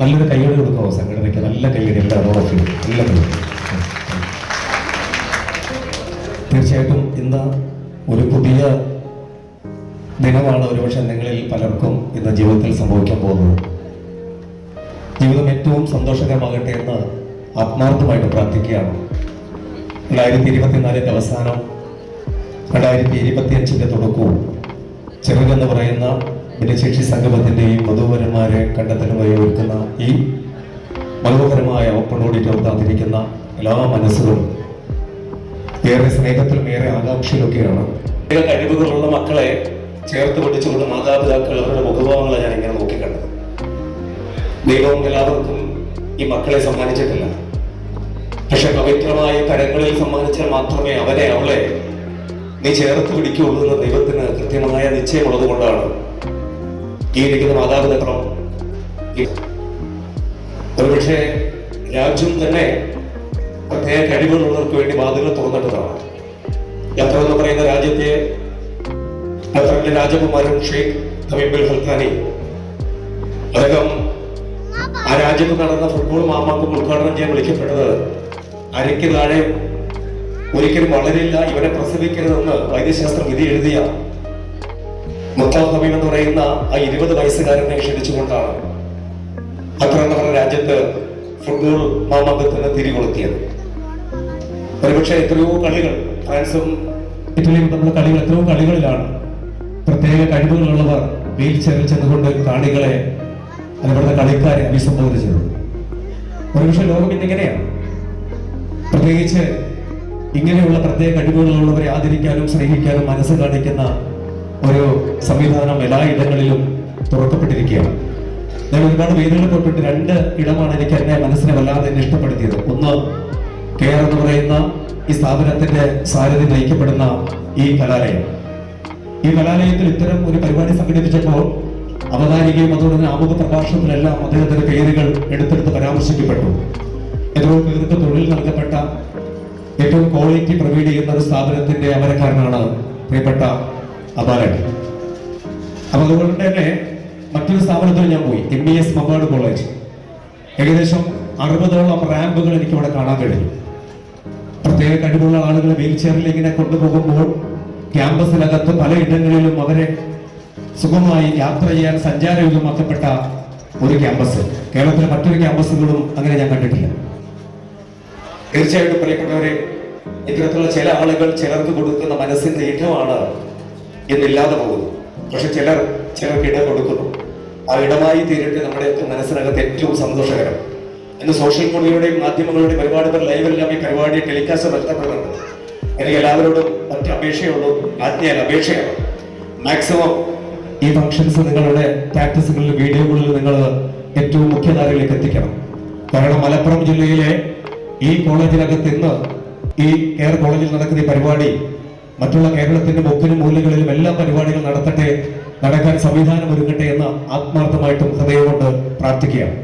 നല്ലൊരു കൈയ്യടി കൊടുക്കാമോ സംഘടനയ്ക്ക്? നല്ല കൈയ്യടി എല്ലാവരും എല്ലാ തീർച്ചയായിട്ടും ഇന്ന് ഒരു പുതിയ ദിനമാണ് ഒരുപക്ഷെ നിങ്ങളിൽ പലർക്കും ഇന്ന് ജീവിതത്തിൽ സംഭവിക്കാൻ പോകുന്നത്. ജീവിതം ഏറ്റവും സന്തോഷകരമാകട്ടെ എന്ന് ആത്മാർത്ഥമായിട്ട് പ്രാർത്ഥിക്കുകയാണ്. 2024 അവസാനം 2025 തുടക്കവും ചെറുകെന്ന് പറയുന്ന ഭിന്നശേഷി സംഗമത്തിന്റെയും വധൂവരന്മാരെ കണ്ടെത്തലുമായി ഒരുക്കുന്ന ഈ മനോഹരമായ ഓപ്പൺ ഓഡിറ്റോറിയത്തിൽ കാത്തിരിക്കുന്ന എല്ലാ മനസ്സുകളും ഏറെ സ്നേഹത്തിലും ഏറെ ആകാംക്ഷയിലൊക്കെയാണ്. കഴിവുകളുള്ള മക്കളെ ചേർത്ത് പിടിച്ചുകൊണ്ട് മാതാപിതാക്കൾ അവരുടെ മുഖഭാവങ്ങളെ ഞാൻ ഇങ്ങനെ നോക്കിക്കണ്ടത്. ദൈവം എല്ലാവർക്കും ഈ മക്കളെ സമ്മാനിച്ചിട്ടില്ല. പക്ഷെ പവിത്രമായ കരങ്ങളിൽ സമ്മാനിച്ചാൽ മാത്രമേ അവളെ നീ ചേർത്ത് പിടിക്കുകയുള്ളൂ എന്ന് ദൈവത്തിന് കൃത്യമായ നിശ്ചയമുള്ളത് കൊണ്ടാണ് ഈ ഇരിക്കുന്ന മാതാപിതാക്കളും ഒരുപക്ഷെ രാജ്യം തന്നെ പ്രത്യേക കഴിവുള്ളവർക്ക് വേണ്ടി വാതിലുകൾ തുറന്നിട്ടതാണ്. ഖത്തർ എന്ന് പറയുന്ന രാജ്യത്തെ ഖത്തറിന്റെ രാജകുമാരൻ ഷെയ്ഖ് തമീം ബിൻ ഖൽഖാനി അദ്ദേഹം ആ രാജ്യത്ത് നടന്ന ഫുട്ബോൾ മാമാങ്കം ഉദ്ഘാടനം ചെയ്യാൻ വിളിക്കപ്പെട്ടത് അരയ്ക്ക് താഴെ ഒരിക്കലും വളരില്ല, ഇവരെ പ്രസവിക്കരുതെന്ന് വൈദ്യശാസ്ത്രം വിധി എഴുതിയ മുത്താഫ് തമീം എന്ന് പറയുന്ന ആ 20 വയസ്സുകാരനെ ക്ഷണിച്ചുകൊണ്ടാണ് ഖത്തർ എന്ന് പറഞ്ഞ രാജ്യത്ത് ഫുട്ബോൾ മാമാങ്കത്തിന് തിരികൊളുത്തിയത്. ഒരുപക്ഷെ എത്രയോ കളികൾ ഫ്രാൻസും ഇറ്റലിയും തമ്മിലുള്ള കളികൾ എത്രയോ കളികളിലാണ് പ്രത്യേക കഴിവുകളുള്ളവർ വീൽ ചെയറിൽ ചെന്നുകൊണ്ട് കാണികളെ അതുപോലെ കളിക്കാരെ അഭിസംബോധന ചെയ്തു. ഒരുപക്ഷെ ലോകം ഇന്നിങ്ങനെയാണ്. പ്രത്യേകിച്ച് ഇങ്ങനെയുള്ള പ്രത്യേക കഴിവുകളുള്ളവരെ ആദരിക്കാനും സ്നേഹിക്കാനും മനസ്സ് കാണിക്കുന്ന ഒരു സംവിധാനം എല്ലാ ഇടങ്ങളിലും തുറക്കപ്പെട്ടിരിക്കുകയാണ്. ഞാൻ ഒരുപാട് വേദികളിൽ പോയിട്ട് 2 ഇടമാണ് എനിക്ക് എന്നെ മനസ്സിനെ വല്ലാതെ ഇഷ്ടപ്പെടുത്തിയത്. ഒന്ന്, കെയർ എന്ന് പറയുന്ന ഈ സ്ഥാപനത്തിന്റെ സാരഥി നയിക്കപ്പെടുന്ന ഈ കലാലയം. ഈ കലാലയത്തിൽ ഇത്തരം ഒരു പരിപാടി സംഘടിപ്പിച്ചപ്പോൾ അവതാരികയും അതുകൊണ്ട് തന്നെ ആമുഖ പ്രഭാഷണത്തിലെല്ലാം അദ്ദേഹത്തിന്റെ പേരുകൾ എടുത്തെടുത്ത് പരാമർശിക്കപ്പെട്ടു. എത്രയോ പേർക്ക് തൊഴിൽ നൽകപ്പെട്ട ഏറ്റവും ക്വാളിറ്റി പ്രൊവൈഡ് ചെയ്യുന്ന ഒരു സ്ഥാപനത്തിന്റെ അമരക്കാരനാണ് പ്രിയപ്പെട്ട അബാലൻ. അപ്പൊ അതുകൊണ്ട് തന്നെ മറ്റൊരു സ്ഥാപനത്തിൽ ഞാൻ പോയി, MES മമ്പാട് കോളേജ്. ഏകദേശം 60ഓളം റാമ്പുകൾ എനിക്ക് ഇവിടെ കാണാൻ കഴിഞ്ഞു. പ്രത്യേക കഴിവുള്ള ആളുകളെ വീൽ ചെയറിൽ ഇങ്ങനെ കൊണ്ടുപോകുമ്പോൾ ക്യാമ്പസിനകത്ത് പലയിടങ്ങളിലും അവരെ സുഖമായി യാത്ര ചെയ്യാൻ സഞ്ചാരയുഗമാക്കപ്പെട്ട ഒരു ക്യാമ്പസ്. കേരളത്തിലെ മറ്റൊരു ക്യാമ്പസുകളും അങ്ങനെ ഞാൻ കണ്ടിട്ടില്ല. തീർച്ചയായിട്ടും പ്രിയപ്പെട്ടവരെ, ഇത്തരത്തിലുള്ള ചില ആളുകൾ ചിലർക്ക് കൊടുക്കുന്ന മനസ്സിന്റെ ഇടമാണ് ഇന്നില്ലാതെ പോകുന്നു. പക്ഷെ ചിലർക്ക് ഇടം കൊടുക്കുന്നു. ആ ഇടമായി തീരട്ടെ നമ്മുടെയൊക്കെ മനസ്സിനകത്ത് ഏറ്റവും സന്തോഷകരം. ഇന്ന് സോഷ്യൽ മീഡിയയുടെയും മാധ്യമങ്ങളുടെയും ഒരുപാട് പേർ ലൈവെല്ലാം ഈ പരിപാടി ടെലികാസ്റ്റ് നഷ്ടപ്പെടുന്നുണ്ട്. എനിക്ക് എല്ലാവരോടും ഒറ്റ അപേക്ഷയുള്ളൂ, ആജ്ഞയാൽ അപേക്ഷയാണ്. മാക്സിമം ഈ ഫംഗ്ഷൻസ് നിങ്ങളുടെ പ്രാക്ടീസുകളിൽ വീഡിയോകളിൽ നിങ്ങൾ ഏറ്റവും മുഖ്യധാരയിലേക്ക് എത്തിക്കണം. കാരണം മലപ്പുറം ജില്ലയിലെ ഈ കോളേജിനകത്ത് ഇന്ന് ഈ കെയർ കോളേജിൽ നടക്കുന്ന ഈ പരിപാടി മറ്റുള്ള കേരളത്തിന്റെ മുക്കിനും മൂലകളിലും എല്ലാ പരിപാടികൾ നടക്കാൻ സംവിധാനം ഒരുങ്ങട്ടെ എന്ന് ആത്മാർത്ഥമായിട്ടും ഹൃദയം കൊണ്ട് പ്രാർത്ഥിക്കുകയാണ്.